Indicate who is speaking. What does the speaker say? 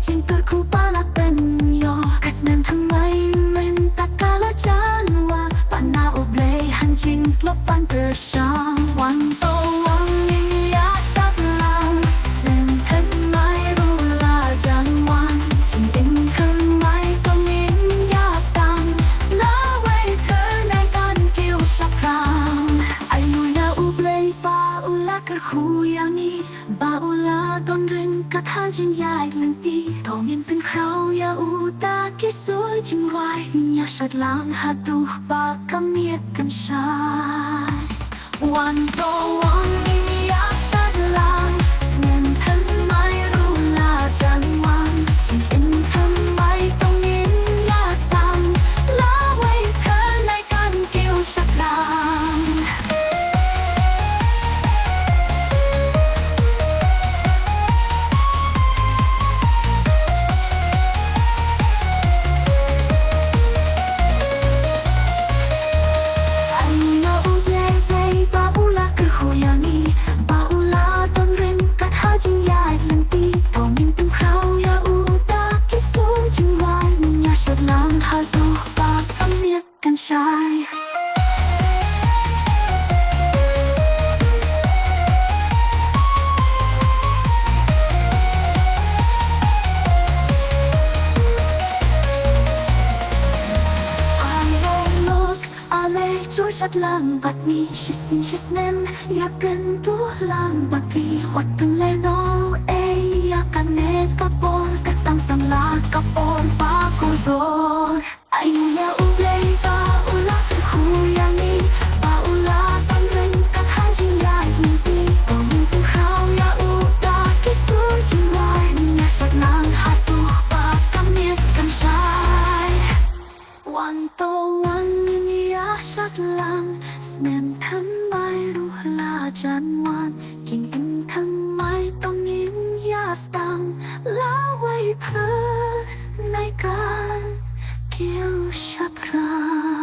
Speaker 1: จริงเกิดคู่ปาละเป็นยอกัสเนมทำไมมันตะกาละจานว่าปันนาโอเบลหันจริงลบปันเกิดช่างวันโตวังยิ่งยาสักลังเส้นทำไมรู้ลาจันวันจริงเองคือไม่ต้องยิ่งยาสังลาไว้เธอในการเกี่ยวสักครั้งไอ้ลุยนาอุเบลปาอุลาเกิดคู่อย่างนี้บาอุลาตอนเรินกระทานจริงยายลังตีทองยินเป็นคราวยาอูตาคิสวยจริงไว้ยาชัดลังหัดดูปากกำเนียดกันชายวันโตวันยิ่งยาชัดลังเงินทันไม่รู้ลาจันวันจริงเอ็นทำไมต้องยินยาสังลาไว้เธอในการเกี่ยวสักครั้งใช่ช่วยชัดลังบัดนี้ชิสินชิสเนมอยากกันตัวลังบัดนี้วัดกันเลยโนเออยากกันเนกะปอนกะตังสังลากะปอนปากูโดไอ้ยาอุเบลปาอุลาคูยานีปาอุลาตันเรินกะทานจิงยาจิงตีต้องมีเป็นคราวยาอุตาคิสวยจิงไว้ยาชัดลังหัดดูปากกำเนียดกันชายวันโตวันนี้ยาชัดลังสเนมทำไมรู้ลาจันวันจริงเอ็นทำไมต้องยินยาสตังลาไว้เพื่อในการเกี่ยวชักครา